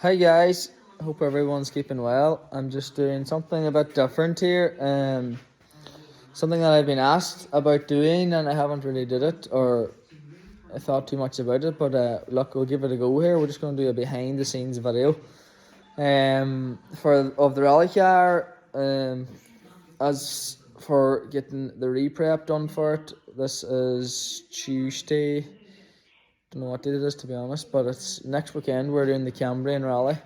Hi guys, hope everyone's keeping well. I'm just doing something a bit different here. Something that I've been asked about doing and I haven't really did it or I thought too much about it. But look, we'll give it a go here. We're just going to do a behind the scenes video. For of the rally car. As for getting the re-prep done for it, this is Tuesday. Don't know what date it is to be honest, but it's next weekend. We're doing the Cambrian rally,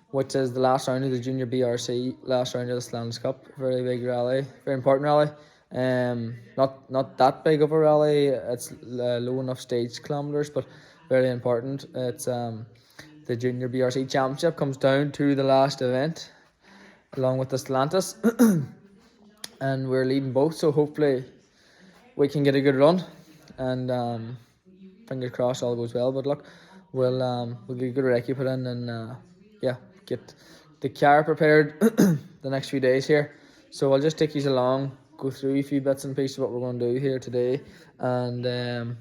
which is the last round of the Junior BRC, last round of the Slanders Cup. Very big rally, very important rally. Not that big of a rally. It's low enough stage kilometers, but very important. It's the Junior BRC Championship comes down to the last event, along with the Stellantis, and we're leading both. So hopefully we can get a good run, and fingers crossed all goes well. But look, we'll get a good recce put in, and get the car prepared the next few days here. So I'll just take you along, go through a few bits and pieces of what we're going to do here today, and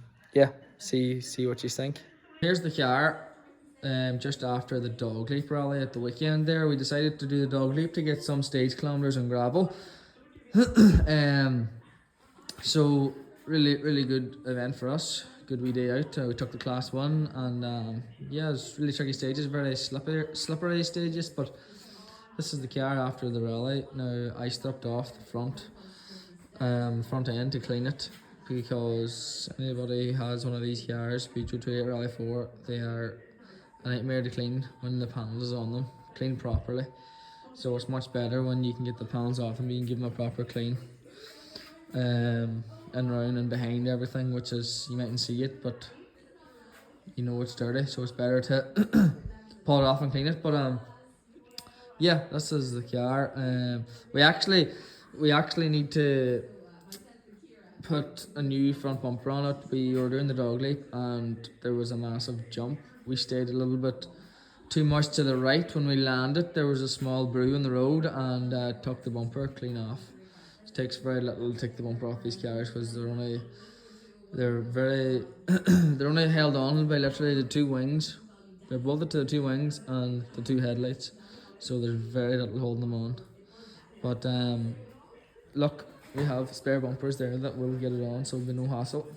see what you think. Here's the car. Just after the dog leap rally at the weekend there, we decided to do the dog leap to get some stage kilometers and gravel. So really good event for us. Good wee day out. We took the class 1, and it was really tricky stages, very slippery stages, but this is the car after the rally. Now I stripped off the front end to clean it, because anybody who has one of these cars, Peugeot 2 Rally4, they are a nightmare to clean when the panels is on them, clean properly. So it's much better when you can get the panels off and you can give them a proper clean. And around and behind everything, which is, you mightn't see it, but you know it's dirty, so it's better to pull it off and clean it. But this is the car. We actually need to put a new front bumper on it. We were doing the dog leap and there was a massive jump. We stayed a little bit too much to the right. When we landed, there was a small brew in the road, and took the bumper clean off. It takes very little to take the bumper off these cars, because they're very they're only held on by literally the two wings. They're bolted to the two wings and the two headlights, so there's very little holding them on. But look, we have spare bumpers there that will get it on, so there'll be no hassle.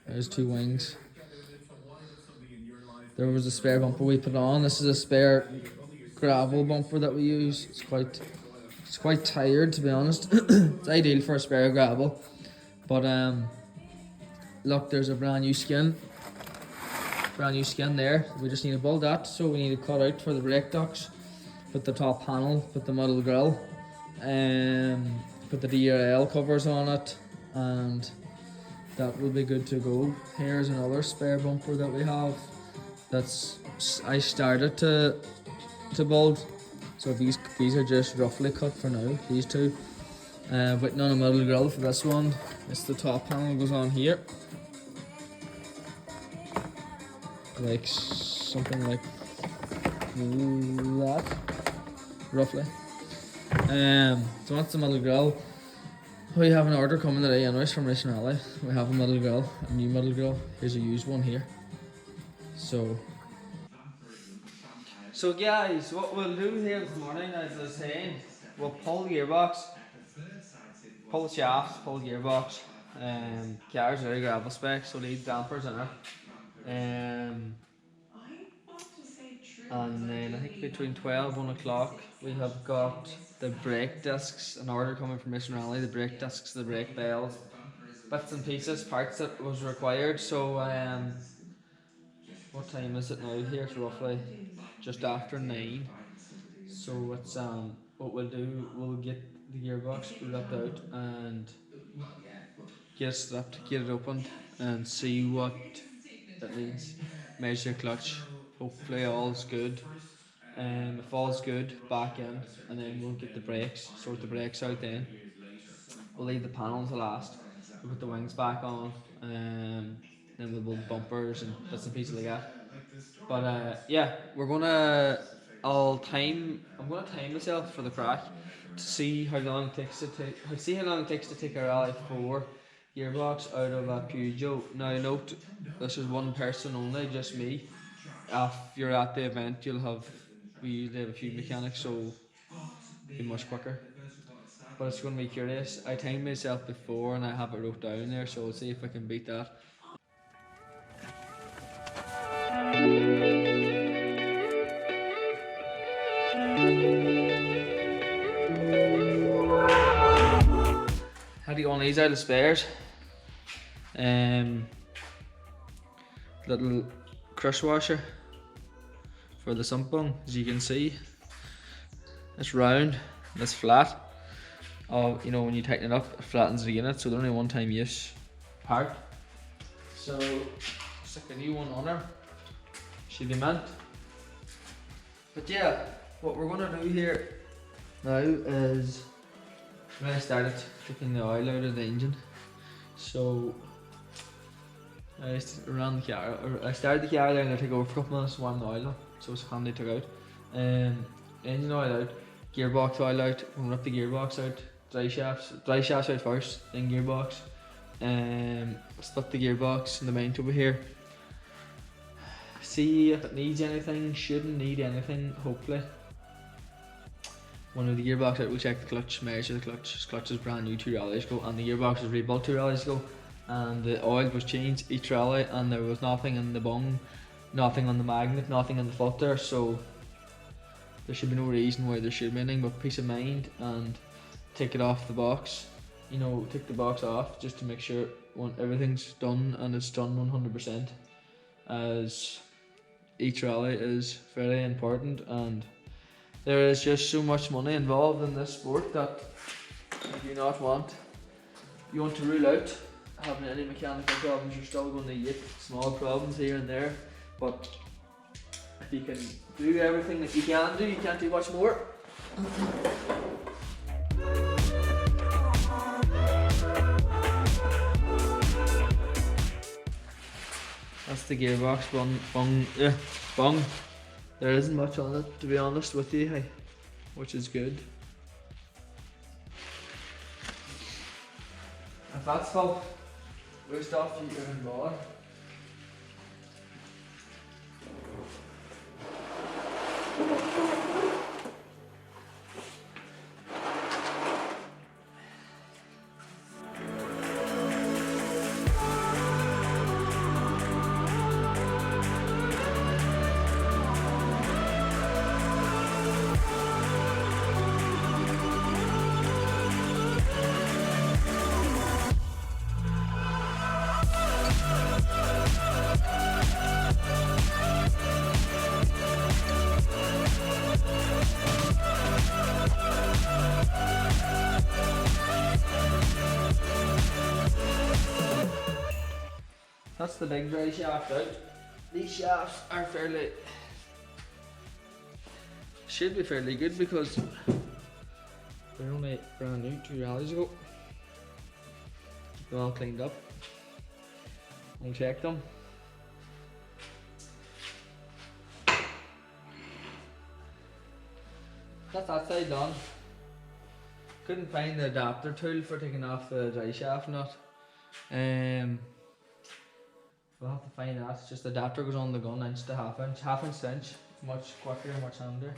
There's two wings. There was a spare bumper we put on. This is a spare gravel bumper that we use. It's quite tired, to be honest. It's ideal for a spare gravel. But look, there's a brand new skin there. We just need to build that. So we need to cut out for the brake ducts, put the top panel, put the metal grille, put the DRL covers on it, and that will be good to go. Here's another spare bumper that we have. I started to build, so these are just roughly cut for now, these two. Waiting on a metal grille for this one. It's the top panel goes on here, like something like that, roughly. So that's the metal grille. We have an order coming today anyways from Racing Rally. We have a metal grille, a new metal grille. Here's a used one here. So guys, what we'll do here this morning, as I was saying, we'll pull the gearbox, pull the shafts, pull the gearbox. Car's very gravel spec, so lead dampers in it. And then I think between 12 and 1 o'clock we have got the brake discs, an order coming from Mission Rally, the brake discs, the brake bells, bits and pieces, parts that was required. So what time is it now? Here it's roughly just after 9. So it's what we'll do, we'll get the gearbox ripped out and get it stripped, get it opened, and see what that means. Measure clutch. Hopefully all's good. If all's good, back in, and then we'll get the brakes, sort the brakes out then. We'll leave the panels to last. We'll put the wings back on, then we'll build bumpers and bits and pieces like that. But we're gonna. I'm gonna time myself for the crack to see how long it takes to take a Rally4 gearbox out of a Peugeot. Now note, this is one person only, just me. If you're at the event, we usually have a few mechanics, so it'll be much quicker. But it's going to be curious. I timed myself before and I have it wrote down there, so we'll see if I can beat that. Had to get one of these out of spares. Little crush washer for the sump bung, as you can see. It's round, it's flat. You know, when you tighten it up, it flattens the unit, so they're only one-time use part. So stick a new one on her. Should be meant. But yeah, what we're gonna do here now is we're gonna start taking the oil out of the engine. So I started the car there and I took over for a couple minutes, warm the oil up, so it's handy to take out. Engine oil out, gearbox oil out, we're gonna rip the gearbox out, dry shafts out first, then gearbox. Split the gearbox in the mount over here. See if it needs anything, shouldn't need anything, hopefully. When we have the gearbox out, we'll check the clutch, measure the clutch. This clutch is brand new 2 rallies ago, and the gearbox was rebuilt 2 rallies ago. And the oil was changed each rally, and there was nothing in the bung, nothing on the magnet, nothing in the filter, so there should be no reason why there should be anything but peace of mind. And take it off the box, you know, take the box off just to make sure when everything's done, and it's done 100%, as each rally is very important, and there is just so much money involved in this sport that you want to rule out having any mechanical problems. You're still going to get small problems here and there, but if you can do everything that you can do, you can't do much more. That's the gearbox bung. There isn't much on it, to be honest with you, hey, which is good. If that's full, we'll stop you even more. That's the big dry shaft out. These shafts are should be fairly good because they're only brand new 2 rallies ago. They're all cleaned up. We'll check them. That's that side done. Couldn't find the adapter tool for taking off the dry shaft nut. We'll have to find that. It's just the adapter goes on the gun inch to half inch to inch. Much quicker, much handier.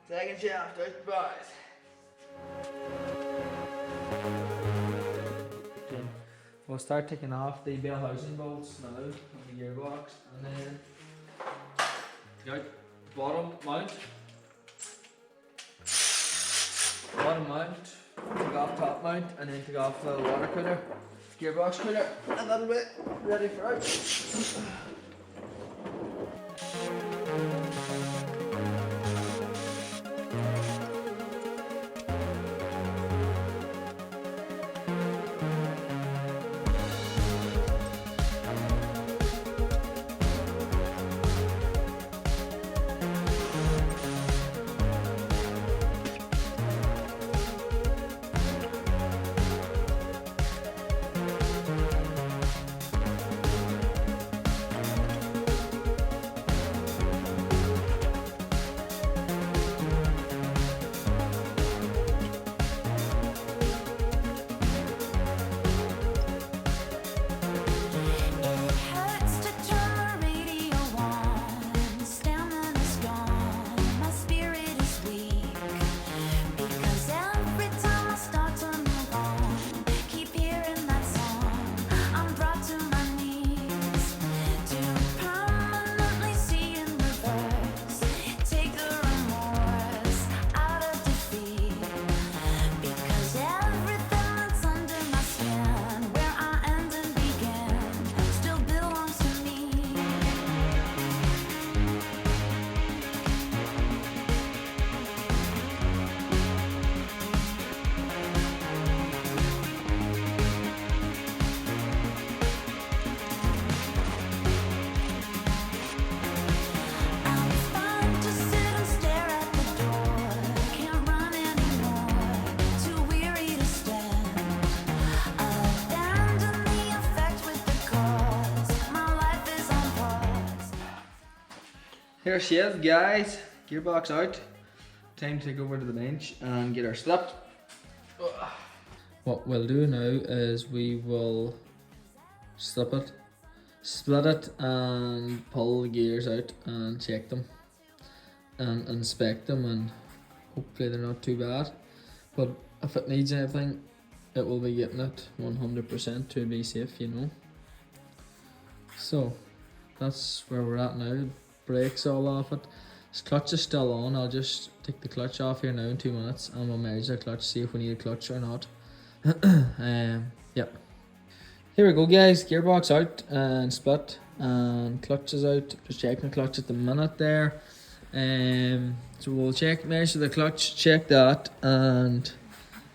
Second shaft out, boys. We'll start taking off the bell housing bolts now on the gearbox, and then take out the bottom mount, take off top mount, and then take off the water cooler, gearbox cooler, and that'll be ready for out. Here she is, guys. Gearbox out. Time to take over to the bench and get her slipped. What we'll do now is we will slip it, split it, and pull the gears out and check them and inspect them, and hopefully they're not too bad. But if it needs anything, it will be getting it 100% to be safe, you know. So that's where we're at now. Brakes all off it. This clutch is still on. I'll just take the clutch off here now in 2 minutes and we'll measure the clutch, see if we need a clutch or not. Yep. Here we go, guys. Gearbox out and split, and clutch is out. Just checking the clutch at the minute there. So we'll measure the clutch, check that, and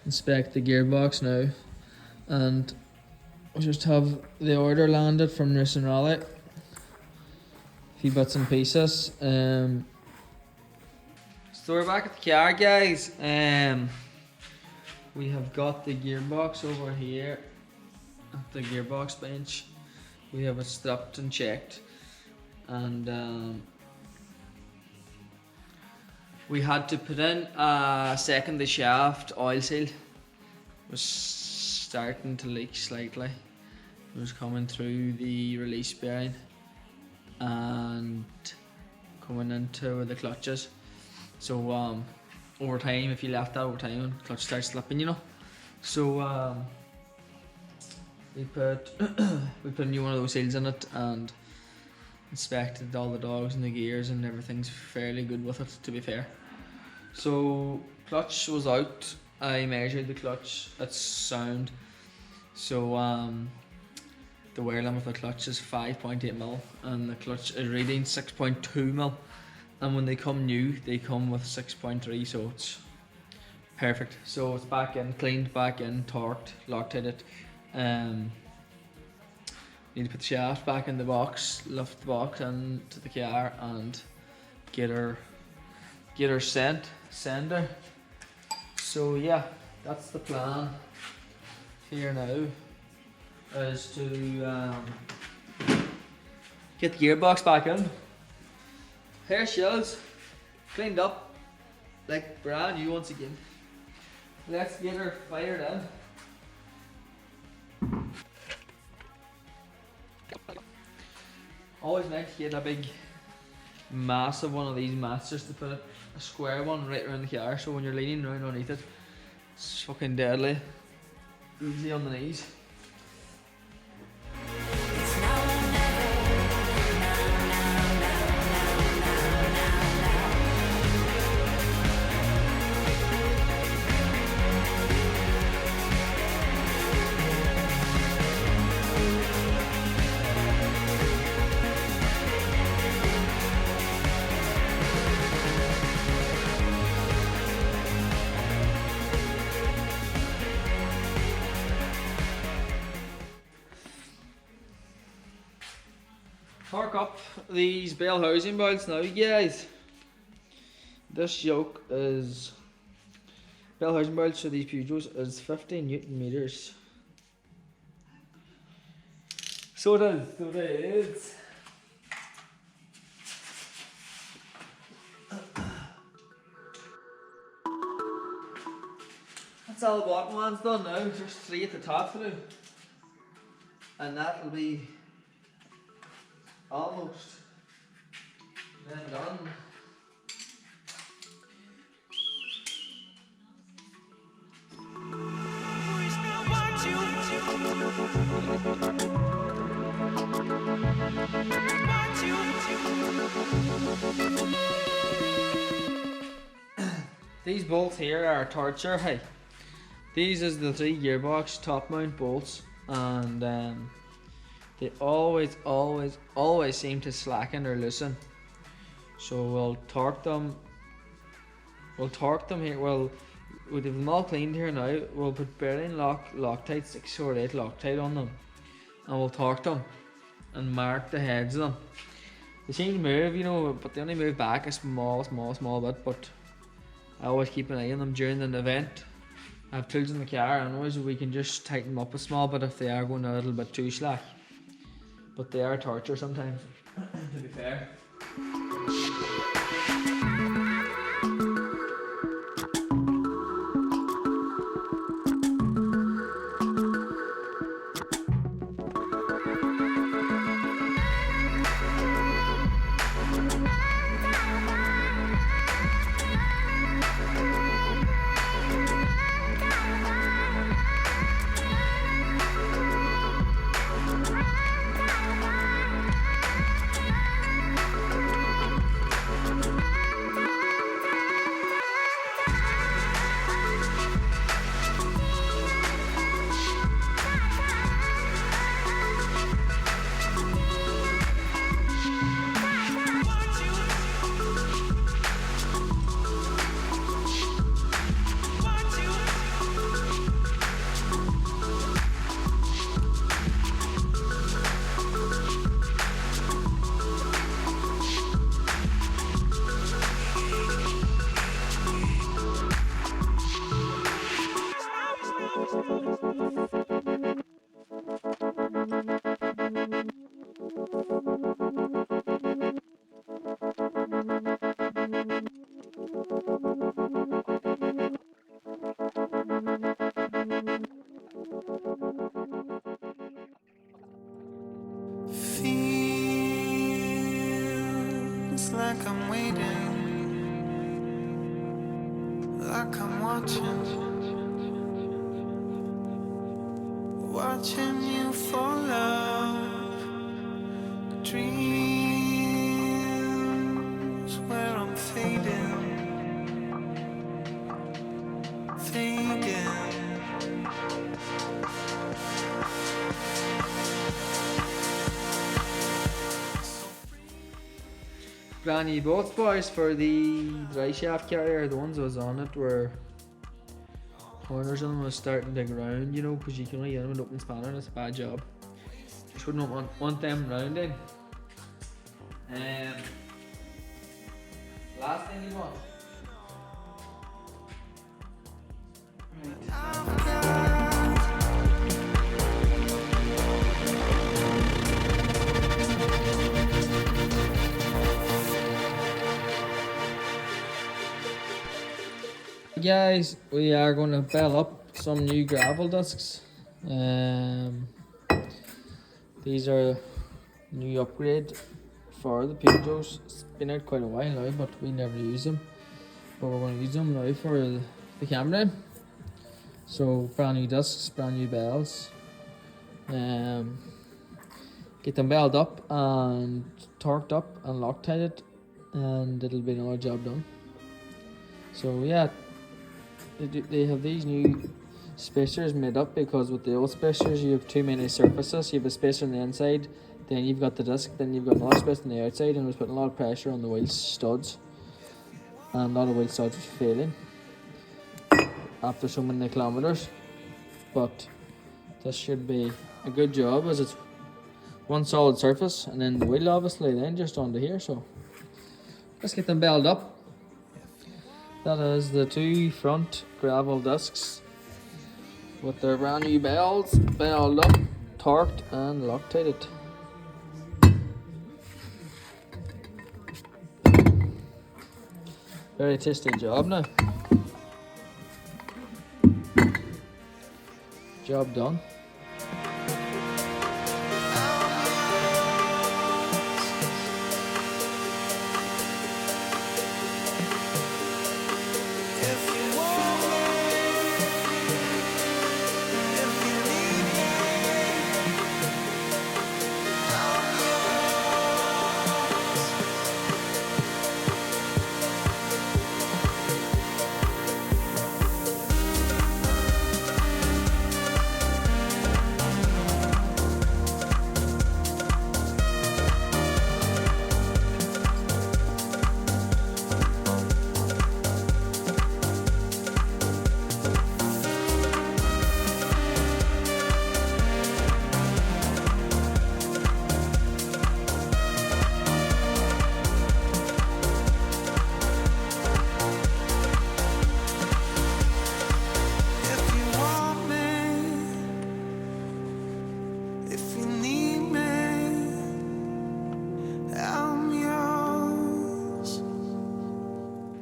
inspect the gearbox now. And we'll just have the order landed from Racing Rally. A few bits and pieces. So we're back at the car, guys. We have got the gearbox over here at the gearbox bench. We have it stripped and checked, and we had to put in a secondary shaft oil seal. It was starting to leak slightly. It was coming through the release bearing and coming into where the clutch is. So over time, if you left that over time, the clutch starts slipping, you know. So we put a new one of those seals in it and inspected all the dogs and the gears, and everything's fairly good with it, to be fair. So clutch was out. I measured the clutch. It's sound. So the wear limit of the clutch is 5.8mm and the clutch is reading 6.2mm. And when they come new, they come with 6.3, so it's perfect. So it's back in, cleaned, back in, torqued, Loctited. Need to put the shaft back in the box, lift the box into the car, and get her sender. So yeah, that's the plan here now, is to get the gearbox back in. Hair shells cleaned up like brand new once again. Let's get her fired in. Always nice to get a big massive one of these mats, just to put a square one right around the car, so when you're leaning around underneath it, it's fucking deadly. Easy on the knees. Torque up these bell housing bolts now, guys. This yoke is bell housing bolts for these Peugeots is 50 Newton meters. So it is. That's all the bottom one's done now. There's 3 at the top through, and that'll be almost then done. These bolts here are torture. Hey, these is the 3 gearbox top mount bolts, and they always seem to slacken or loosen. So we'll torque them here. Well, we have them all cleaned here now. We'll put bearing Loctite 6 or 8 Loctite on them, and we'll torque them and mark the heads of them. They seem to move, you know, but they only move back a small bit. But I always keep an eye on them during an event. I have tools in the car, and always we can just tighten them up a small bit if they are going a little bit too slack. But they are torture sometimes, to be fair. watching you fall out. Dreams where I'm fading. Brand new bolts, boys, for the dry shaft carrier. The ones that was on it were corners on them was starting to ground, you know, because you can only get them with open spanner and it's a bad job. Just wouldn't want them rounding. Last thing you want. Guys, we are going to bell up some new gravel discs. These are new upgrade for the Peugeots. It's been out quite a while now, but we never use them. But we're going to use them now for the Cambrian. So brand new discs, brand new bells. Get them belled up and torqued up and Loctited, and it'll be another job done. So yeah, they have these new spacers made up, because with the old spacers you have too many surfaces. You have a spacer on the inside, then you've got the disc, then you've got another spacer on the outside, and it was putting a lot of pressure on the wheel studs, and a lot of wheel studs was failing after so many kilometers. But this should be a good job, as it's one solid surface, and then the wheel obviously then just onto here. So let's get them belled up. That is the two front gravel discs with their brand new bells, belled up, torqued and Loctited. Very tasty job now. Job done.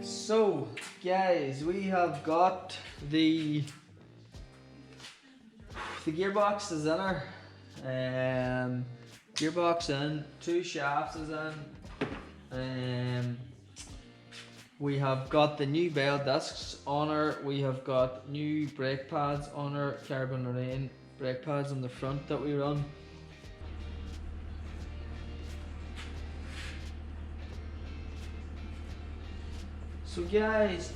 So guys, we have got the gearbox is in our gearbox in, two shafts is in, we have got the new bell discs on her, we have got new brake pads on her, carbon rain brake pads on the front that we run. So guys,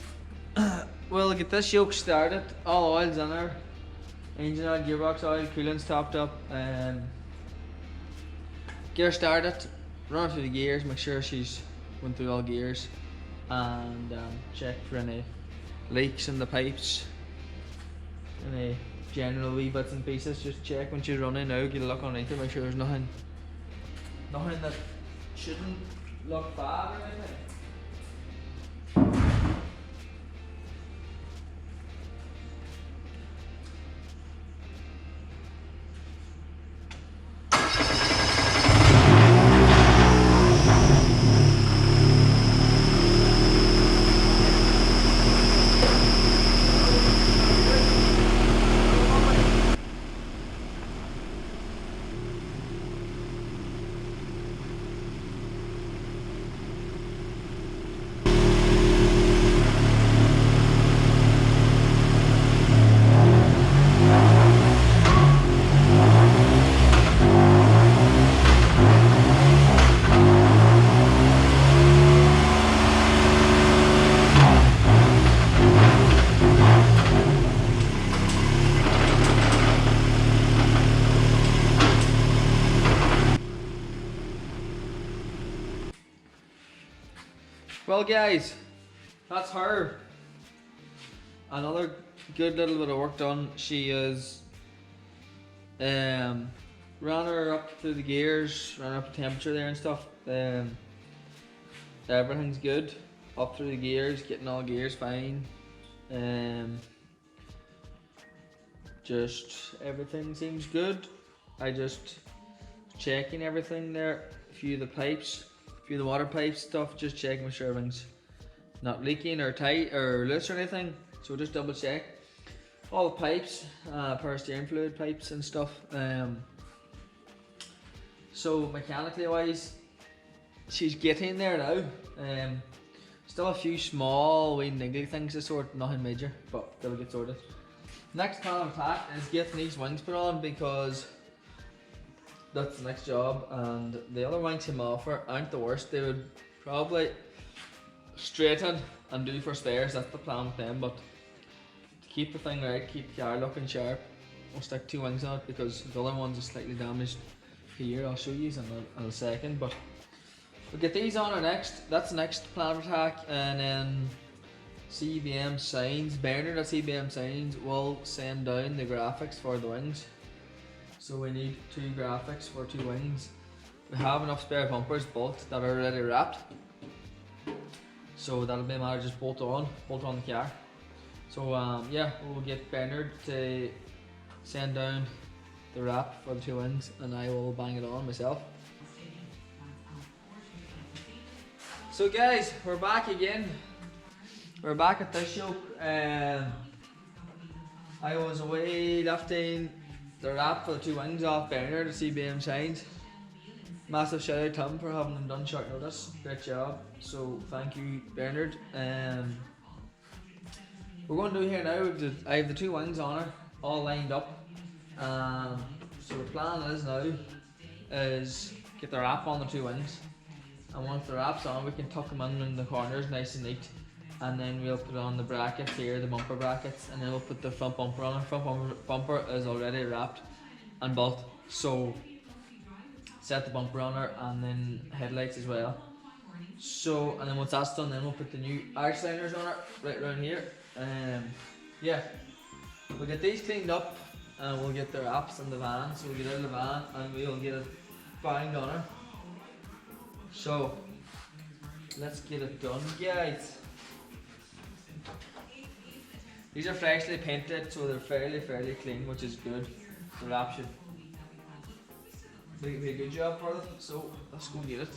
we'll get this yoke started. All oil's in her, engine oil, gearbox oil, coolant's topped up, gear started, run through the gears, make sure she's went through all gears, and check for any leaks in the pipes, any general wee bits and pieces. Just check when she's running out, get a look underneath her, make sure there's nothing that shouldn't look bad or anything. Well, guys, that's her. Another good little bit of work done. She is ran her up through the gears, ran up the temperature there and stuff. Everything's good. Up through the gears, getting all gears fine. Just everything seems good. I just checking everything there. A few of the pipes, a few of the water pipes stuff, just checking make sure everything's not leaking or tight or loose or anything. So just double check. All the pipes, power steering fluid pipes and stuff. So mechanically wise, she's getting there now. Still a few small wee niggly things to sort, nothing major, but they'll get sorted. Next plan of attack is getting these wings put on because that's the next job, and the other wings I'm offer aren't the worst. They would probably straighten and do for spares, that's the plan with them, but to keep the thing right, keep the car looking sharp, I'll stick 2 wings on it because the other ones are slightly damaged here. I'll show you in a second, but we'll get these on our next. That's the next plan of attack, and then CBM Signs. Bernard at CBM Signs will send down the graphics for the wings. So we need 2 graphics for 2 wings. We have enough spare bumpers bolt that are already wrapped. So that'll be a matter of just bolt on the car. So yeah, we'll get Bernard to send down the wrap for the 2 wings, and I will bang it on myself. So guys, we're back again. We're back at this show. I was away lifting the wrap for the 2 wings off Bernard at CBM Signs. Massive shout out to him for having them done short notice. Great job. So thank you, Bernard. We're going to do here now. I have the 2 wings on her, all lined up. So the plan is now is get the wrap on the 2 wings, and once the wrap's on, we can tuck them in the corners nice and neat, and then we'll put on the brackets here, the bumper brackets, and then we'll put the front bumper on. The front bumper is already wrapped and built, so set the bumper on her and then headlights as well. So, and then once that's done, then we'll put the new arch liners on her right around here. Yeah, we'll get these cleaned up and we'll get the wraps in the van. So we'll get out of the van and we'll get it banged on her. So let's get it done, guys. These are freshly painted, so they're fairly clean, which is good. The wrap should be a good job for them. So let's go get it.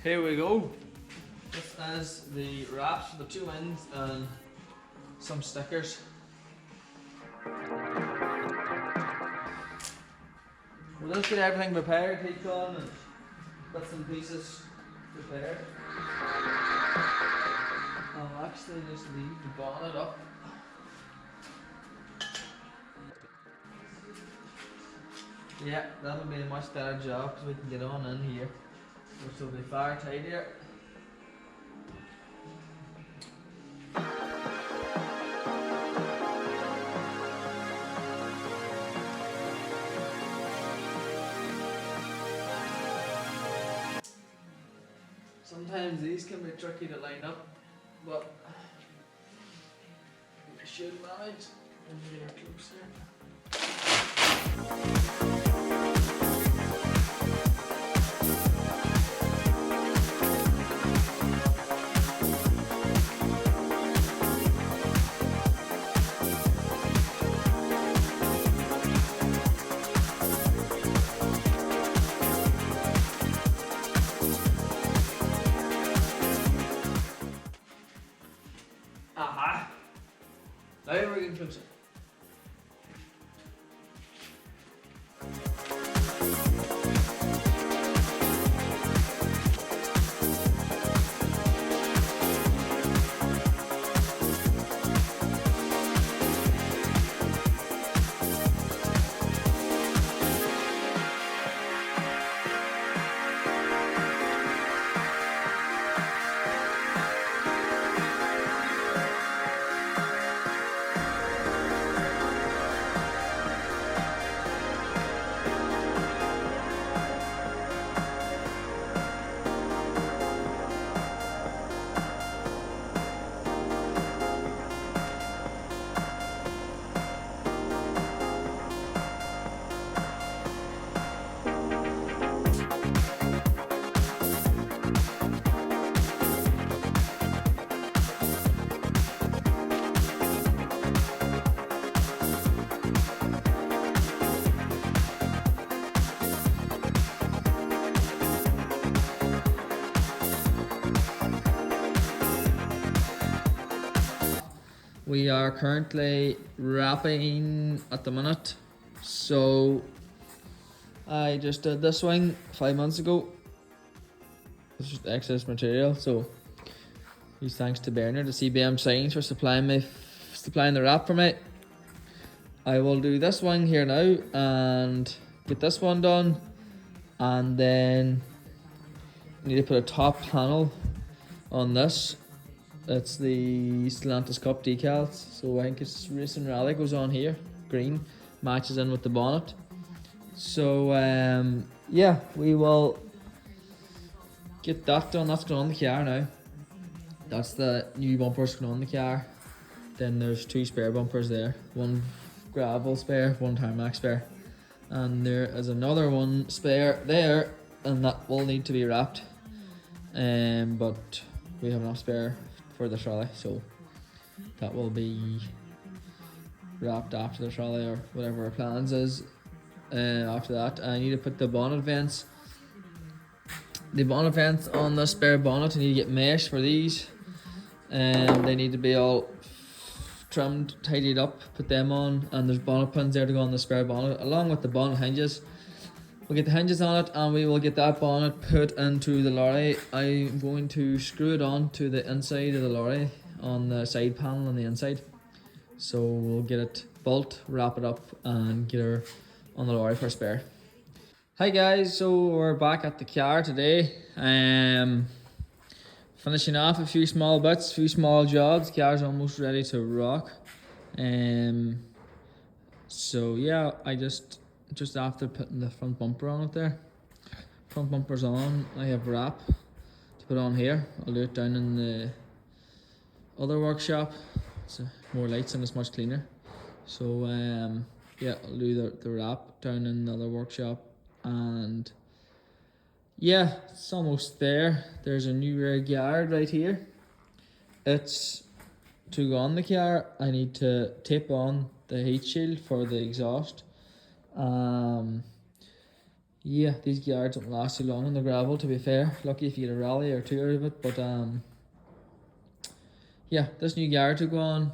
Here we go. This is the wraps for the 2 wings and some stickers. We'll just get everything prepared, heat on and bits and pieces prepared. I'll actually just leave the bonnet up. Yeah, that'll be a much better job because we can get on in here, which will be far tidier. Sometimes these can be tricky to line up, but we should manage. Let me get her closer. Aha! Now we're getting closer. We are currently wrapping at the minute. So I just did this wing 5 months ago. It's just excess material, so huge thanks to Bernard, the CBM Signs, for supplying the wrap for me. I will do this wing here now and get this one done, and then I need to put a top panel on this. It's the Stellantis Cup decals, so I think it's Racing Rally goes on here, green, matches in with the bonnet. So yeah, we will get that done. That's going on the car now. That's the new bumpers going on the car. Then there's 2 spare bumpers there, one gravel spare, one tarmac spare, and there is another one spare there, and that will need to be wrapped. But we have enough spare for the trolley, so that will be wrapped after the trolley or whatever our plans is. After that, I need to put the bonnet vents. The bonnet vents on the spare bonnet, I need to get mesh for these. They need to be all trimmed, tidied up, put them on, and there's bonnet pins there to go on the spare bonnet, along with the bonnet hinges. We'll get the hinges on it, and we will get that bonnet put into the lorry. I'm going to screw it on to the inside of the lorry on the side panel on the inside. So we'll get it bolt, wrap it up, and get her on the lorry for a spare. Hi guys, so we're back at the car today. Finishing off a few small bits, a few small jobs. The car's almost ready to rock. So yeah, I just after putting the front bumper on it there. Front bumper's on. I have wrap to put on here. I'll do it down in the other workshop. It's more lights and it's much cleaner. So yeah, I'll do the wrap down in the other workshop, and yeah, it's almost there. There's a new rear guard right here. It's to go on the car. I need to tape on the heat shield for the exhaust. Yeah, these guards don't last too long on the gravel, to be fair. Lucky if you get a rally or 2 out of it, but yeah, this new guard to go on.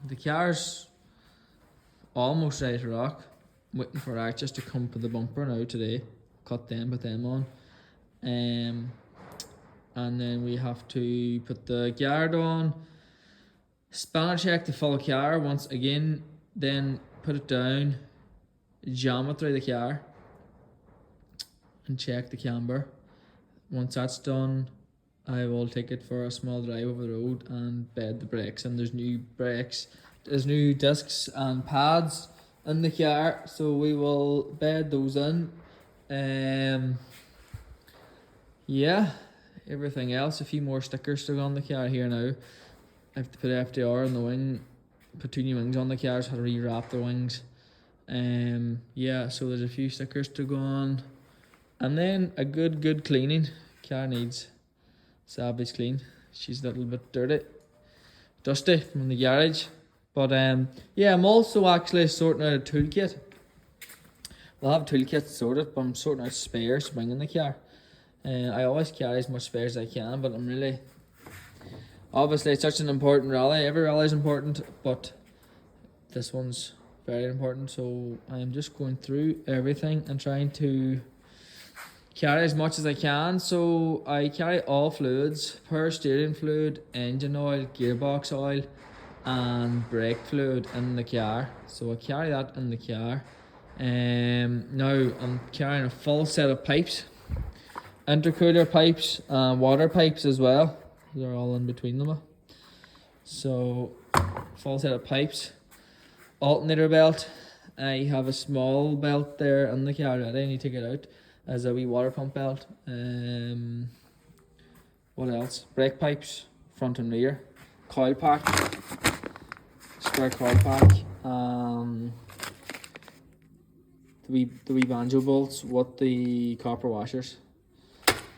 The car's almost ready to rock. Waiting for arches to come for the bumper now today. Cut them, put them on. And then we have to put the guard on. Spanner check the full car once again. Then put it down. Jam it through the car. And check the camber. Once that's done, I will take it for a small drive over the road and bed the brakes. And there's new brakes. There's new discs and pads in the car, so we will bed those in. Yeah, everything else, a few more stickers to go on the car here now. I have to put FDR on the wing, put 2 new wings on the car, so I had to re-wrap the wings. Yeah, so there's a few stickers to go on, and then a good cleaning. Car needs savage clean. She's a little bit dusty from the garage. But yeah, I'm also actually sorting out a toolkit. We'll have toolkits sorted, but I'm sorting out spares to bring in the car. I always carry as much spares as I can, but I'm really... Obviously, it's such an important rally. Every rally is important, but this one's very important. So I'm just going through everything and trying to carry as much as I can. So I carry all fluids: power steering fluid, engine oil, gearbox oil, and brake fluid in the car. So I carry that in the car. Now I'm carrying a full set of pipes, intercooler pipes, water pipes as well. They're all in between them. So full set of pipes, alternator belt. I have a small belt there in the car ready. I need to take it out as a wee water pump belt. What else? Brake pipes, front and rear. Coil pack, square coil pack. The wee banjo bolts with the copper washers.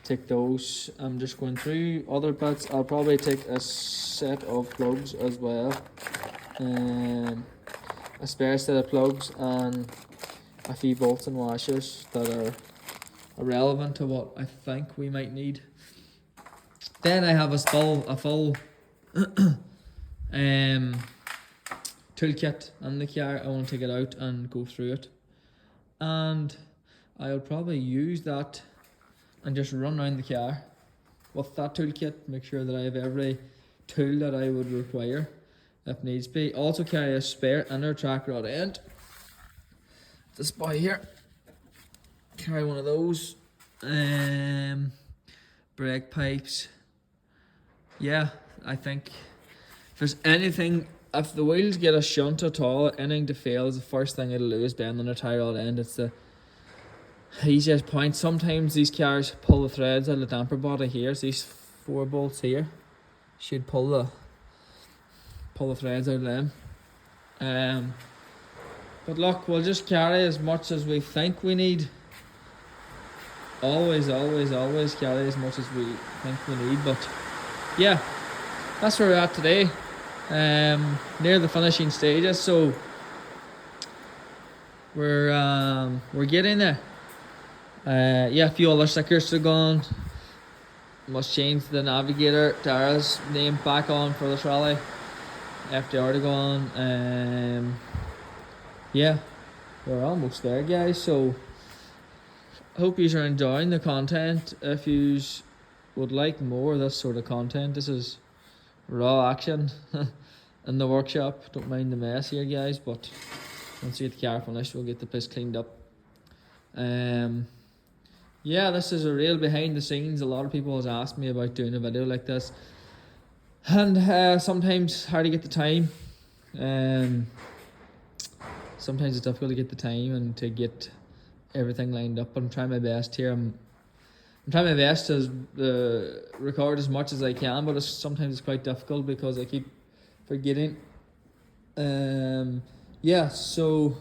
Take those. I'm just going through other bits. I'll probably take a set of plugs as well. A spare set of plugs and a few bolts and washers that are irrelevant to what I think we might need. Then I have a full toolkit in the car. I want to take it out and go through it, and I'll probably use that and just run around the car with that toolkit, make sure that I have every tool that I would require if needs be. Also carry a spare inner track rod end. This boy here, carry one of those. Brake pipes. Yeah, I think if there's anything, if the wheels get a shunt at all, anything to fail is the first thing it'll do is bend on the tie rod end. It's the easiest point. Sometimes these cars pull the threads out of the damper body here, so these 4 bolts here should pull the threads out of them. But look, we'll just carry as much as we think we need. Always carry as much as we think we need. But yeah, that's where we're at today. Near the finishing stages, so we're getting there. Yeah, a few other stickers are gone. Must change the navigator, Dara's name back on for this rally. FDR to go on. Yeah, we're almost there, guys. So hope you are enjoying the content. If you would like more of this sort of content, this is raw action in the workshop. Don't mind the mess here, guys, but once you get the car finished, we'll get the place cleaned up. Yeah, this is a real behind the scenes. A lot of people has asked me about doing a video like this, and sometimes hard to get the time. Sometimes it's difficult to get the time and to get everything lined up. But I'm trying my best here. I'm trying my best to record as much as I can, but sometimes it's quite difficult because I keep forgetting. Yeah, so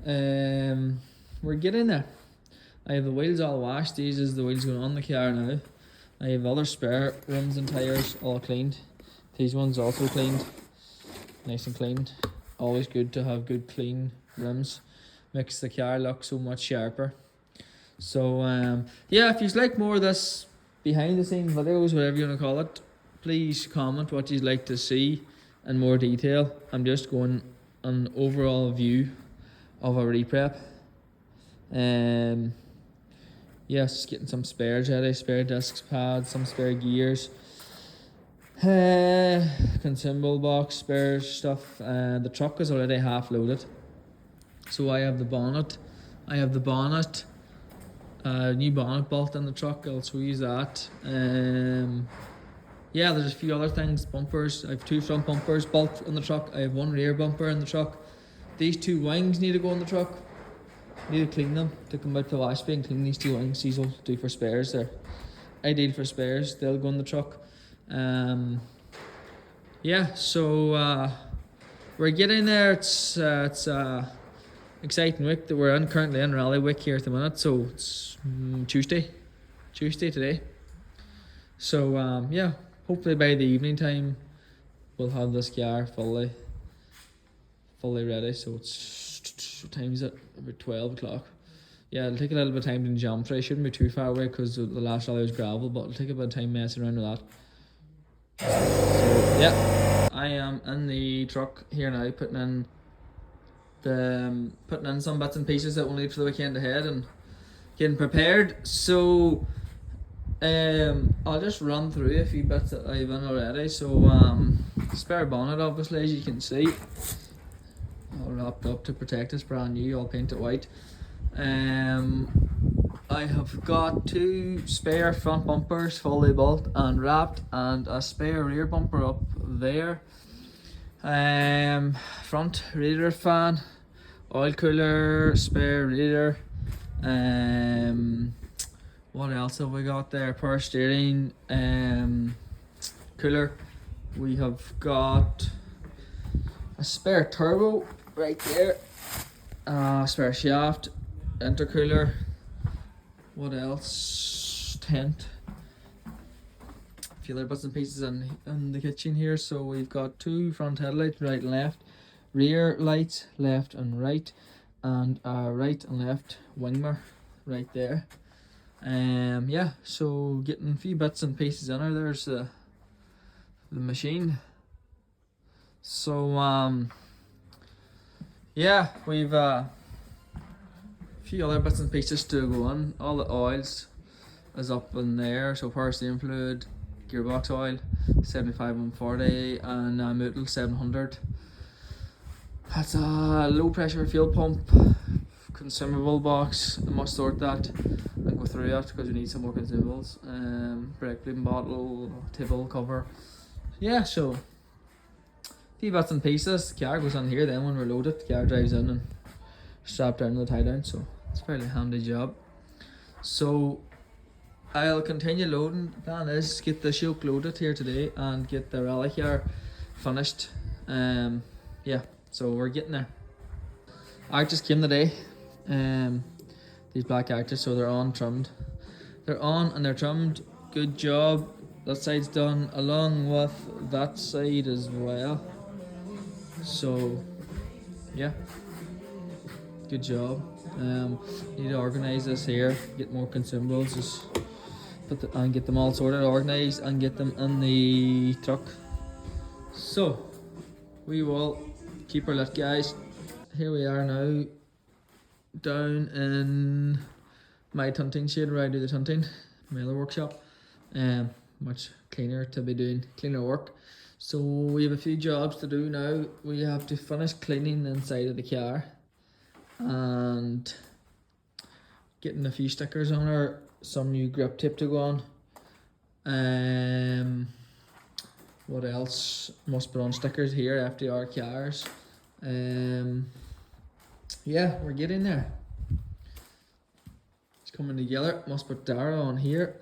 we're getting there. I have the wheels all washed. These is the wheels going on the car now. I have other spare rims and tyres all cleaned. These ones also cleaned. Nice and cleaned. Always good to have good clean rims. Makes the car look so much sharper. So yeah, if you'd like more of this behind the scenes videos, whatever you want to call it, please comment what you'd like to see in more detail. I'm just going an overall view of a re-prep. Yes, getting some spares ready, spare discs, pads, some spare gears, consumable box, spare stuff. The truck is already half loaded, so I have the bonnet. New bonnet bolt in the truck. I'll show you that. Yeah, there's a few other things. Bumpers. I have 2 front bumpers bolt in the truck. I have 1 rear bumper in the truck. These 2 wings need to go in the truck. Need to clean them. Take them out to the wash bay and clean these 2 wings. These will do for spares. They're ideal for spares. They'll go in the truck. Yeah, so we're getting there. It's exciting week that we're in, currently in rally week here at the minute. So it's Tuesday today. So yeah, hopefully by the evening time we'll have this car fully ready. So it's, what time is it? About 12 o'clock. Yeah, it'll take a little bit of time to jump through. It shouldn't be too far away because the last rally was gravel, but it'll take a bit of time messing around with that. So yeah, I am in the truck here now, putting in some bits and pieces that we'll need for the weekend ahead and getting prepared. So I'll just run through a few bits that I've in already. So spare bonnet, obviously, as you can see, all wrapped up to protect us, brand new, all painted white. I have got 2 spare front bumpers fully bolt and wrapped, and a spare rear bumper up there. Front radiator fan, oil cooler, spare radiator. What else have we got there? Power steering, cooler. We have got a spare turbo right there, spare shaft, intercooler. What else? Tent. A few other bits and pieces in the kitchen here. So we've got 2 front headlights, right and left, rear lights, left and right, and a right and left wing mirror right there. Yeah, so getting a few bits and pieces in there. There's the machine. So yeah, we've a few other bits and pieces to go on. All the oils is up in there, so power steering fluid, gearbox oil 75 140, and Mutal 700. That's a low pressure fuel pump, consumable box. I must sort that and go through it because we need some more consumables. Brake bleeding bottle, table cover. Yeah, so a few bits and pieces. The car goes on here, then when we're loaded, the car drives in and strapped down to the tie down, so it's a fairly handy job. So I'll continue loading. The plan is get the choke loaded here today and get the rally here finished. Yeah, so we're getting there. Arches came today. These black arches, so they're on trimmed. They're on and they're trimmed. Good job. That side's done along with that side as well. So yeah, good job. Need to organise this here, get more consumables, just and get them all sorted, organised, and get them in the truck. So we will keep her lit, guys. Here we are now, down in my tunting shed where I do the tunting, my other workshop. Much cleaner to be doing cleaner work. So we have a few jobs to do now. We have to finish cleaning the inside of the car and getting a few stickers on her, some new grip tape to go on. What else? Must put on stickers here, FDR cars. Yeah, we're getting there. It's coming together. Must put Dara on here.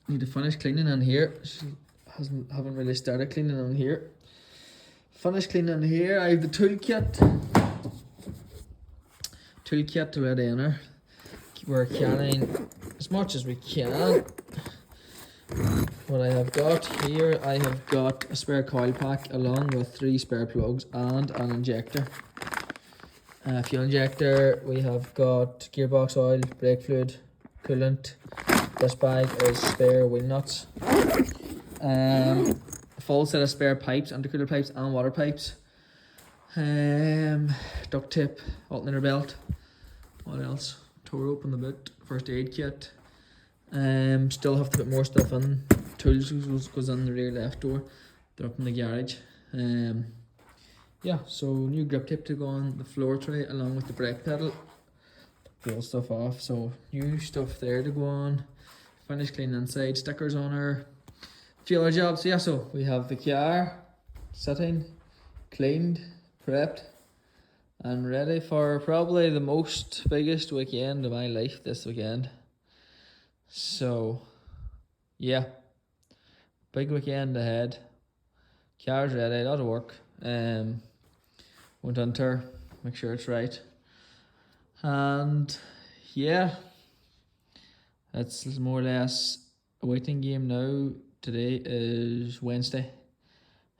Need to finish cleaning on here. She haven't really started cleaning on here. Finish cleaning on here. I have the toolkit ready in her. We're carrying as much as we can. What I have got here, I have got a spare coil pack along with 3 spare plugs and an injector. Fuel injector, we have got gearbox oil, brake fluid, coolant. This bag is spare wheel nuts. A full set of spare pipes, intercooler pipes and water pipes. Duct tape, alternator belt. What else? Tow rope on the boot, first aid kit. Still have to put more stuff in. Tools goes in the rear left door. They're up in the garage. Yeah, so new grip tape to go on the floor tray along with the brake pedal. Pull stuff off, so new stuff there to go on. Finish cleaning inside, stickers on her. Few other jobs, yeah, so we have the car sitting, cleaned, prepped, and ready for probably the biggest weekend of my life this weekend. So, yeah, big weekend ahead. Car's ready, a lot of work. Went into her, make sure it's right. And yeah, it's more or less a waiting game now. Today is Wednesday.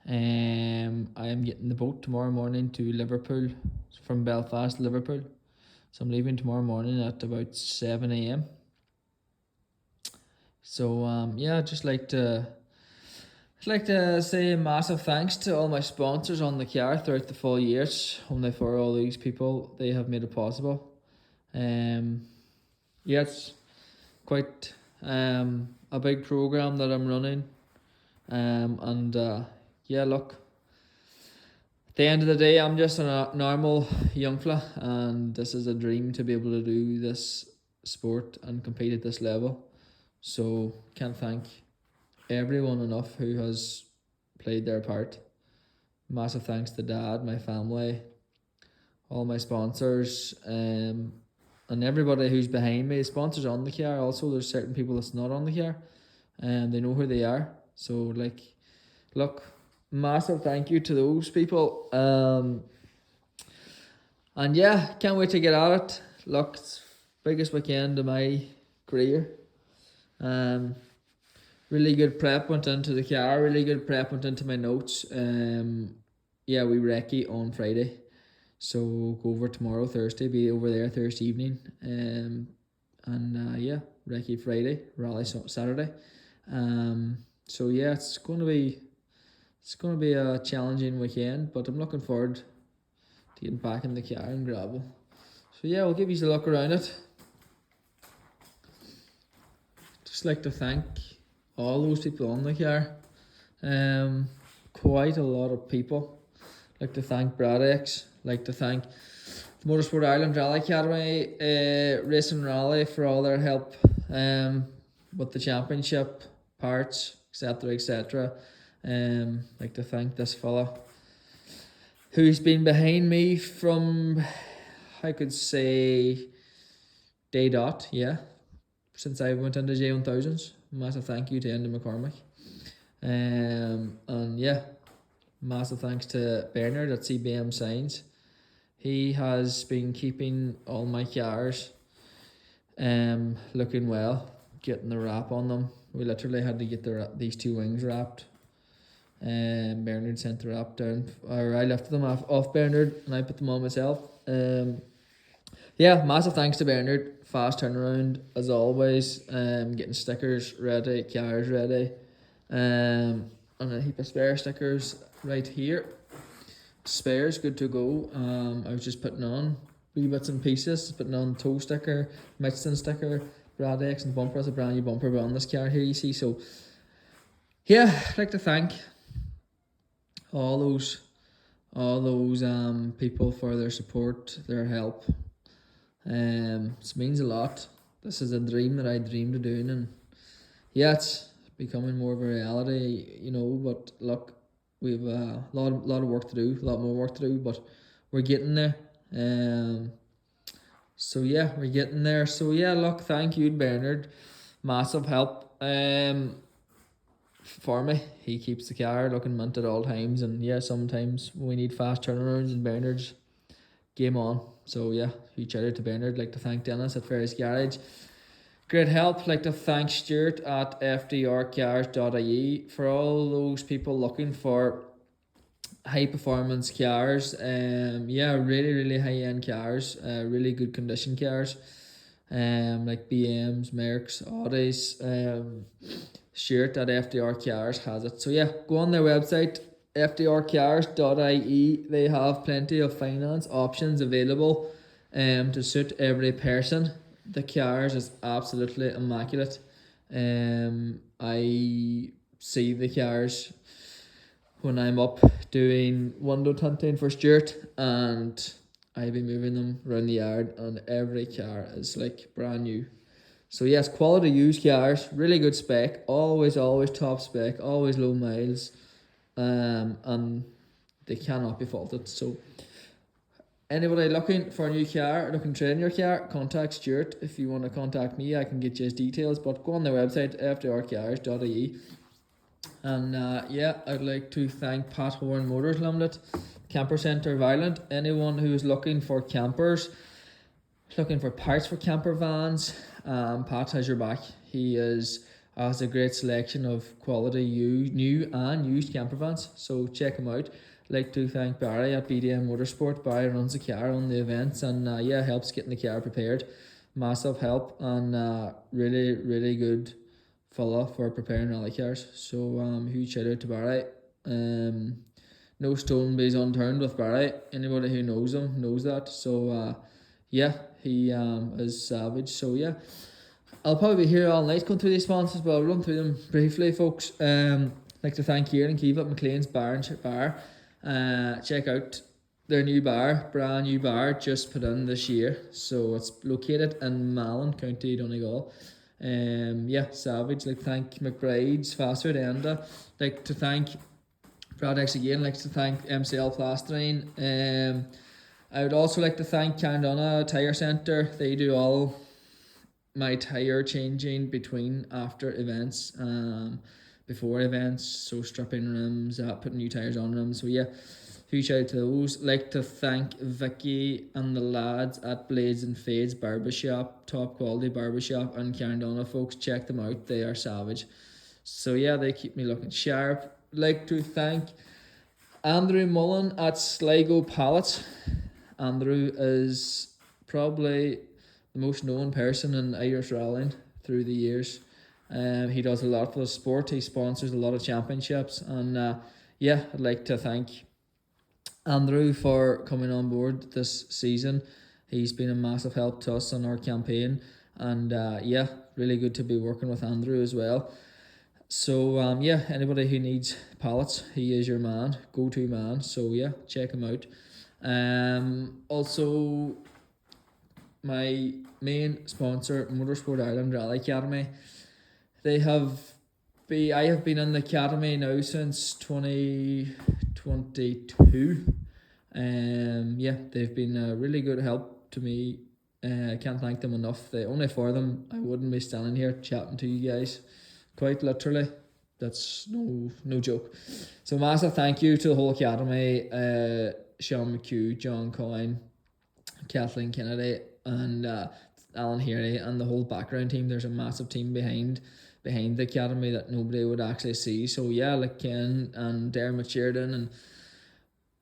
I am getting the boat tomorrow morning to Liverpool, from Belfast to Liverpool. So I'm leaving tomorrow morning at about 7 AM. So yeah, I'd just like to say a massive thanks to all my sponsors on the car throughout the full years. Only for all these people, they have made it possible. Yeah, it's quite a big program that I'm running. Yeah, look, at the end of the day, I'm just a normal young fella, and this is a dream to be able to do this sport and compete at this level. So can't thank everyone enough who has played their part. Massive thanks to Dad, my family, all my sponsors, and everybody who's behind me. Sponsors on the car also. There's certain people that's not on the car, and they know who they are. So like, look, massive thank you to those people. And yeah, can't wait to get at it. Look, it's biggest weekend of my career. Really good prep went into the car. Really good prep went into my notes. Yeah, we recce on Friday. So go over tomorrow, Thursday, be over there Thursday evening. Yeah, recce Friday, rally Saturday. So yeah, it's going to be it's going to be a challenging weekend, but I'm looking forward to getting back in the car and gravel. So yeah, we'll give you a look around it. Just like to thank all those people on the car. Quite a lot of people. Like to thank Bradex. Like to thank the Motorsport Ireland Rally Academy, Racing Rally for all their help with the championship parts, etc., etc. Like to thank this fella who's been behind me from, I could say, day dot, yeah, since I went into J1000s. Massive thank you to Andy McCormick. And yeah, massive thanks to Bernard at CBM Signs. He has been keeping all my cars looking well, getting the wrap on them. We literally had to get these two wings wrapped. Bernard sent the wrap down, or I lifted them off Bernard and I put them on myself. Yeah, massive thanks to Bernard. Fast turnaround as always. Getting stickers ready, cars ready, and a heap of spare stickers right here. Spares good to go. I was just putting on wee bits and pieces, putting on toe sticker, Mixon sticker, Bradex and bumper. That's a brand new bumper on this car here, you see. So yeah, I'd like to thank all those people for their support, their help. It means a lot. This is a dream that I dreamed of doing, and yeah, it's becoming more of a reality, you know. But look, we've a lot of work to do, a lot more work to do, but we're getting there. So yeah, we're getting there. So yeah, look, thank you, Bernard. Massive help for me. He keeps the car looking mint at all times, and yeah, sometimes we need fast turnarounds, and Bernard's game on. So yeah, huge shout out to Bernard. Like to thank Dennis at Ferris Garage. Great help. Like to thank Stuart at fdrcars.ie for all those people looking for high performance cars. Yeah, really high end cars. Really good condition cars. Like BMs, Mercs, Audis. Stuart at FDR Cars has it. So yeah, go on their website, fdrcars.ie. They have plenty of finance options available to suit every person. The cars is absolutely immaculate. I see the cars when I'm up doing window tinting for Stuart, and I be moving them around the yard, and every car is like brand new. So yes, quality used cars, really good spec, always top spec, always low miles, and they cannot be faulted. So anybody looking for a new car, looking to trade in your car, contact Stuart. If you want to contact me, I can get you his details, but go on their website, fdrcars.ie. And yeah, I'd like to thank Pat Horn Motors Limited, Camper Centre of Ireland. Anyone who is looking for campers, looking for parts for camper vans, Pat has your back. He has a great selection of quality new and used camper vans, so check him out. I'd like to thank Barry at BDM Motorsport. Barry runs the car on the events, and yeah, helps getting the car prepared. Massive help, and really good fella for preparing rally cars. So huge shout out to Barry. No stone is unturned with Barry. Anybody who knows him knows that. So yeah, he is savage. So yeah, I'll probably be here all night going through these sponsors, but I'll run through them briefly, folks. Like to thank Kieran Keeve at McLean's Bar and Bar. Check out their new bar, brand new bar, just put in this year. So it's located in Malin, County Donegal. Yeah, savage. Like to thank McBride's Fast Food Enda. Like to thank Bradex again. Like to thank MCL Plastering. I would also like to thank Candona Tire Centre. They do all my tire changing between after events, before events, so stripping rims, putting new tires on rims. So yeah, huge shout out to those. Like to thank Vicky and the lads at Blades and Fades Barbershop, top quality barbershop in Candona, folks. Check them out, they are savage. So yeah, they keep me looking sharp. Like to thank Andrew Mullen at Sligo Pallets. Andrew is probably the most known person in Irish rallying through the years. He does a lot for the sport. He sponsors a lot of championships, and yeah, I'd like to thank Andrew for coming on board this season. He's been a massive help to us on our campaign, and yeah, really good to be working with Andrew as well. So yeah, anybody who needs pallets, he is your man, go-to man. So yeah, check him out. Also, my main sponsor, Motorsport Ireland Rally Academy, they have I have been in the academy now since 2022. Yeah, they've been a really good help to me. I can't thank them enough. Only for them, I wouldn't be standing here chatting to you guys. Quite literally, that's no joke. So massive thank you to the whole academy, Sean McHugh, John Coyne, Kathleen Kennedy, and Alan Healy, and the whole background team. There's a massive team behind the academy that nobody would actually see. So yeah, like Ken and Darren McSheridan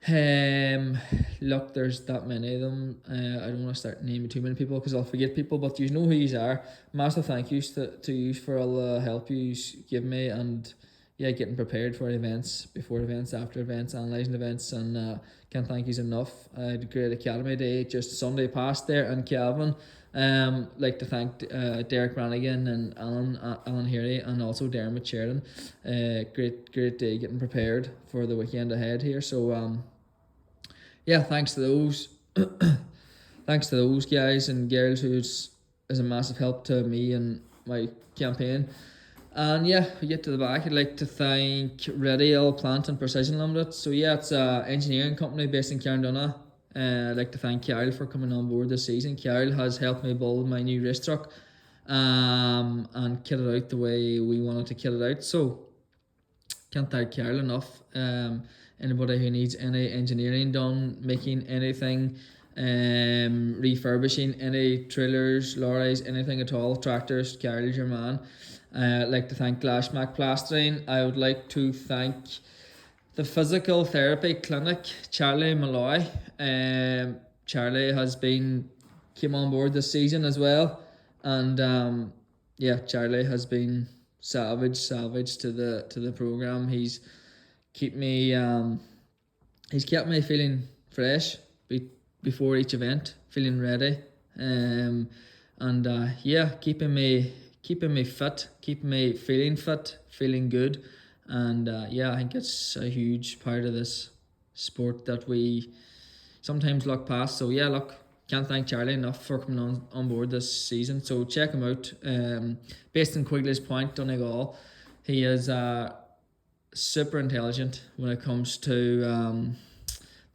and look, there's that many of them. I don't want to start naming too many people because I'll forget people, but you know who you are. Massive thank yous to you for all the help you give me, and yeah, getting prepared for events, before events, after events, analysing events, and can't thank yous enough. I had a great academy day just Sunday past there, and Calvin. Like to thank Derek Brannigan and Alan Healy, and also Darren McSheridan. Great day getting prepared for the weekend ahead here. So yeah, thanks to those thanks to those guys and girls who's is a massive help to me and my campaign. And yeah, we get to the back. I'd like to thank Ready Plant and Precision Limited. So yeah, it's an engineering company based in Carndonagh. I'd like to thank Carol for coming on board this season. Carol has helped me build my new race truck, and kit it out the way we wanted to kit it out. So can't thank Carol enough. Anybody who needs any engineering done, making anything, refurbishing any trailers, lorries, anything at all, tractors, Carol is your man. I'd like to thank Glashmack Plastering. I would like to thank the physical therapy clinic, Charlie Malloy. Charlie came on board this season as well, and yeah, Charlie has been savage to the program. He's kept me feeling fresh before each event, feeling ready, and yeah, keeping me fit, keeping me feeling fit, feeling good. And yeah, I think it's a huge part of this sport that we sometimes look past. So yeah, look, can't thank Charlie enough for coming on board this season. So check him out. Based in Quigley's Point, Donegal. He is super intelligent when it comes to the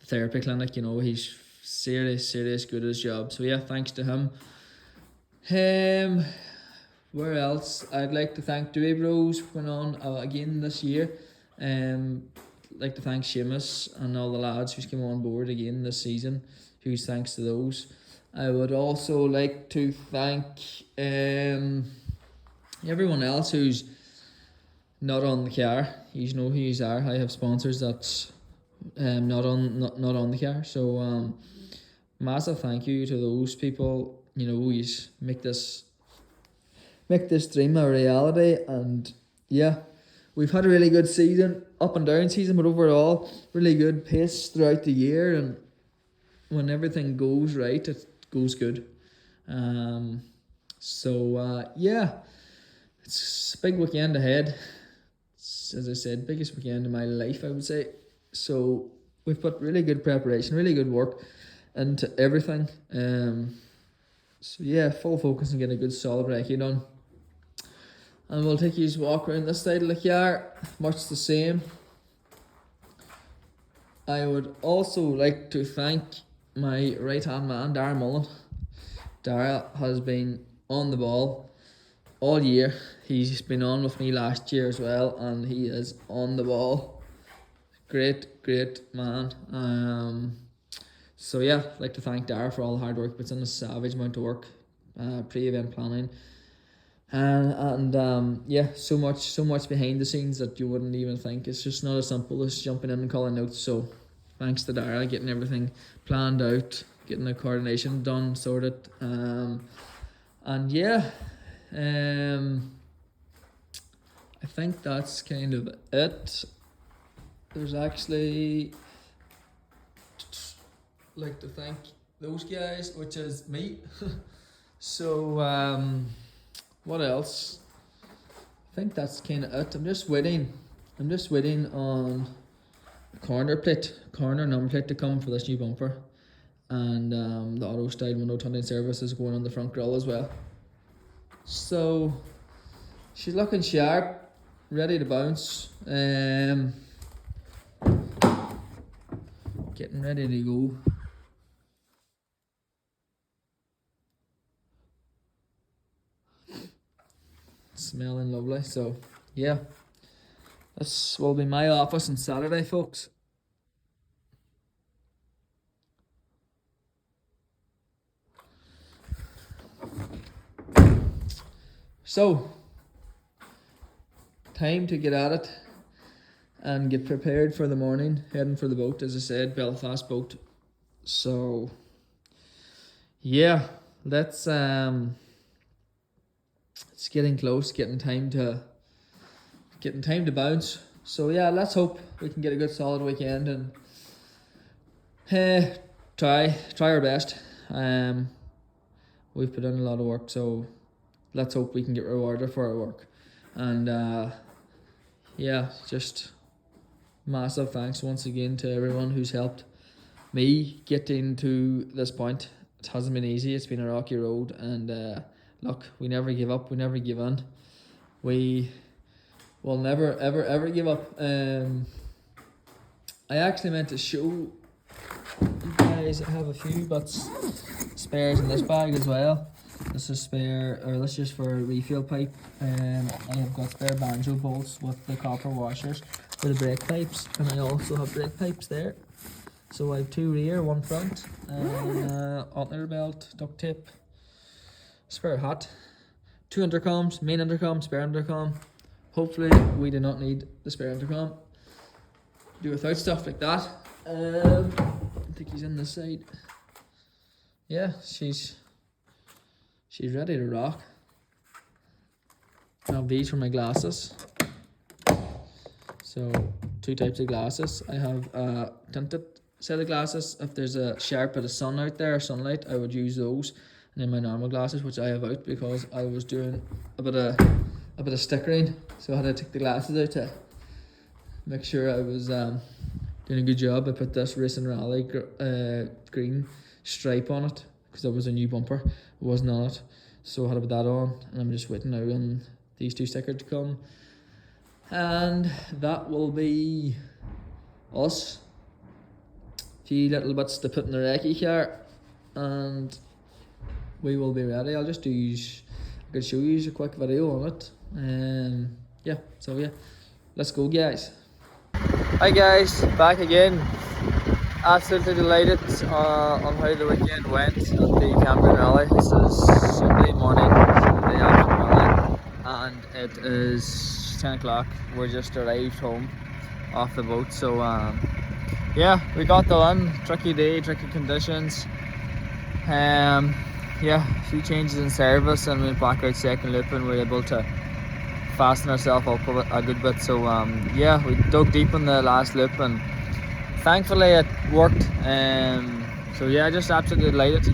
therapy clinic. You know, he's serious good at his job. So yeah, thanks to him. Where else? I'd like to thank Dewey Bros for coming on again this year. Like to thank Seamus and all the lads who's come on board again this season. Huge thanks to those. I would also like to thank everyone else who's not on the car. You know who you are. I have sponsors that's not on the car. So massive thank you to those people. You know, you make this dream a reality. And yeah, we've had a really good season, up and down season, but overall really good pace throughout the year, and when everything goes right, it goes good. So yeah, it's a big weekend ahead. It's, as I said, biggest weekend of my life, I would say. So we've put really good preparation, really good work into everything. So yeah, full focus on getting a good solid recce done. And we'll take you a walk around this side of the car, much the same. I would also like to thank my right hand man, Dara Mullen. Dara has been on the ball all year. He's been on with me last year as well, and he is on the ball. Great man. So yeah, I'd like to thank Dara for all the hard work. It's in a savage amount of work, pre-event planning. And yeah, so much behind the scenes that you wouldn't even think. It's just not as simple as jumping in and calling notes. So thanks to Dara, getting everything planned out, getting the coordination done, sorted. And yeah, I think that's kind of it. there's actually, like to thank those guys, which is me. So what else? I think that's kind of it. I'm just waiting on a corner number plate to come for this new bumper, and the auto style window tinting service is going on the front grille as well. So she's looking sharp, ready to bounce. Getting ready to go. Smelling lovely. So yeah, this will be my office on Saturday, folks. So time to get at it and get prepared for the morning, heading for the boat, as I said, Belfast boat. So yeah, let's it's getting close, getting time to bounce. So yeah, let's hope we can get a good solid weekend and try our best. We've put in a lot of work, so let's hope we can get rewarded for our work. And yeah, just massive thanks once again to everyone who's helped me get into this point. It hasn't been easy, it's been a rocky road, and look, we never give up, we never give in. We will never ever give up. I actually meant to show you guys, I have a few spares in this bag as well. This is spare, or this is for a refill pipe. I have got spare banjo bolts with the copper washers for the brake pipes, and I also have brake pipes there. So I have 2 rear, 1 front, and alternator belt, duct tape, spare hat, 2 intercoms, main intercom, spare intercom. Hopefully we do not need the spare intercom. Do without stuff like that. I think he's in this side. Yeah, she's ready to rock. I have these for my glasses. So 2 types of glasses. I have a tinted set of glasses. If there's a sharp bit of sun out there, sunlight, I would use those. And then my normal glasses, which I have out because I was doing a bit of stickering, so I had to take the glasses out to make sure I was doing a good job. I put this Racing Rally green stripe on it because that was a new bumper. It wasn't on it, so I had to put that on, and I'm just waiting now on these 2 stickers to come, and that will be us. A few little bits to put in the recce here, and we will be ready. I could show you a quick video on it. Yeah, so yeah, let's go, guys. Hi guys, back again. Absolutely delighted on how the weekend went at the Cambrian Rally. This is Sunday morning, Sunday afternoon rally, and it is 10 o'clock. We're just arrived home off the boat, so yeah, we got the win. Tricky day, tricky conditions. Yeah, a few changes in service, and we went back out second loop, and we were able to fasten ourselves up a good bit. So yeah, we dug deep in the last loop, and thankfully it worked. So yeah, just absolutely delighted to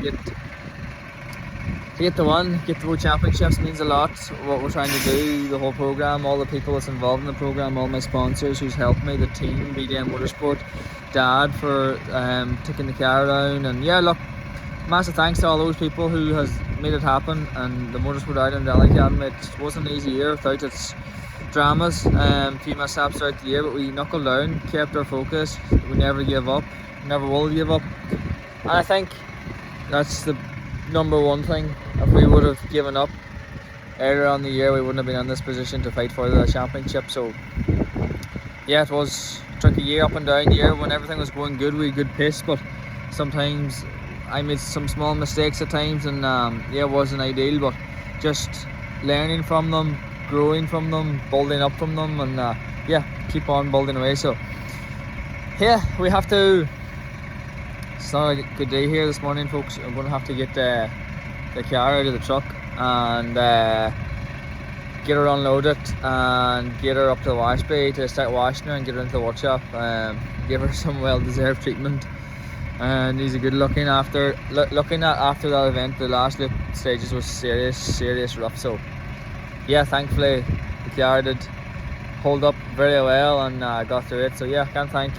get the win, get the World Championships. Means a lot. What we're trying to do, the whole program, all the people that's involved in the program, all my sponsors who's helped me, the team, BDM Motorsport, Dad for taking the car around, and yeah, look, massive thanks to all those people who has made it happen, and the Motorsport Ireland Rally Academy. It wasn't an easy year without its dramas, a few mishaps throughout the year, but we knuckled down, kept our focus, we never gave up, never will give up, and I think that's the number one thing. If we would have given up earlier on the year, we wouldn't have been in this position to fight for the championship. So yeah, it was a tricky year, up and down year. When everything was going good, we had good pace, but sometimes I made some small mistakes at times, and yeah, it wasn't ideal, but just learning from them, growing from them, building up from them, and yeah, keep on building away. So yeah, we have to, it's not a good day here this morning, folks. I'm going to have to get the car out of the truck and get her unloaded and get her up to the wash bay to start washing her and get her into the workshop. Give her some well-deserved treatment. And he's a good looking at after that event. The last loop stages was serious rough. So yeah, thankfully the car did hold up very well and got through it. So yeah, can't thank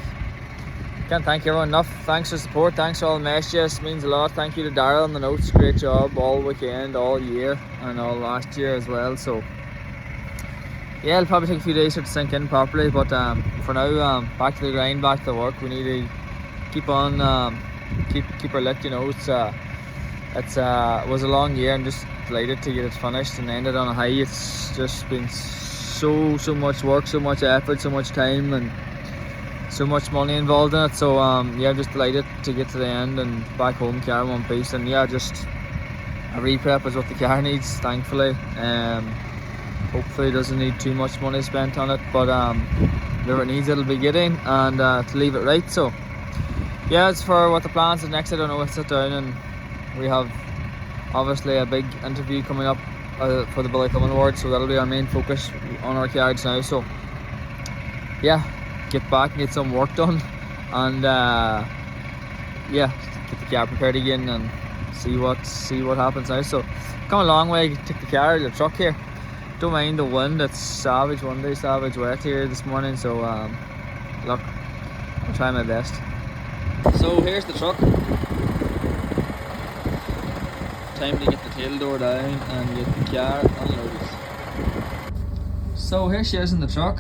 everyone enough. Thanks for the support, thanks for all the messages, means a lot. Thank you to Daryl on the notes, great job all weekend, all year and all last year as well. So yeah, it'll probably take a few days to sink in properly, but for now, back to the grind, back to the work. We need to keep on keep her lit, you know. It was a long year. I'm just delighted to get it finished and ended on a high. It's just been so much work, so much effort, so much time and so much money involved in it. So yeah, I'm just delighted to get to the end and back home, car in one piece. And yeah, just a re-prep is what the car needs, thankfully. Hopefully it doesn't need too much money spent on it, but whatever it needs it'll be getting, and to leave it right. So yeah, as for what the plans is next, I don't know. We'll sit down and we have obviously a big interview coming up for the Billy Cumming Award, so that'll be our main focus on our cards now. So yeah, get back and get some work done, and yeah, get the car prepared again and see what happens now. So come a long way, take the car, the truck here. Don't mind the wind, it's savage one day, savage wet here this morning. So look, I'll try my best. So here's the truck. Time to get the tail door down and get the car unloaded. So here she is in the truck.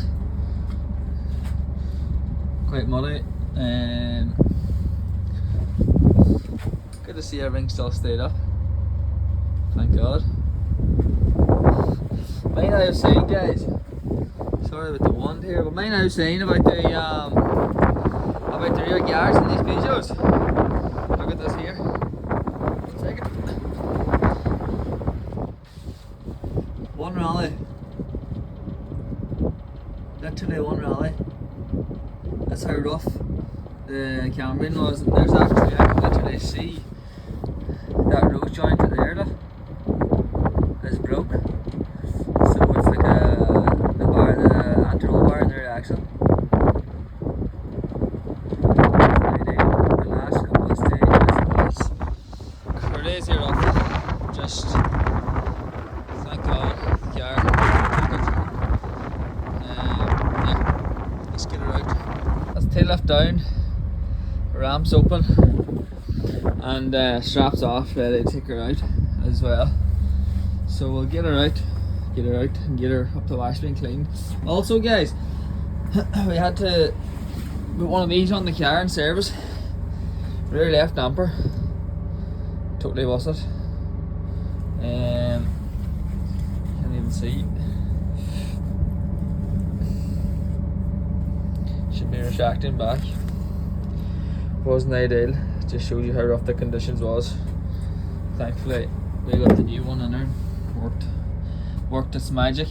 Quite muddy. Good to see everything still stayed up. Thank God. Mind I was saying, guys, sorry about the wind here, but mind I was saying about the rear guards in these Peugeots. Look at this here. 1 second. One rally. Literally one rally. That's how rough the Cambrian was. And there's actually, I can literally see that road joint there, look, is broke. So it's like the anti-roll bar in the rear axle. The last couple of stages was crazy rough. Just thank God the car took it. Yeah, let's get her out. That's tail lift down, ramps open, and straps off, ready to take her out as well. So we'll get her out and get her up to wash being cleaned. Also guys, we had to put one of these on the car in service. Rear left damper totally busted. Can't even see. Should be retracting back. Wasn't ideal. Just shows you how rough the conditions was. Thankfully we got the new one in there. Worked its magic.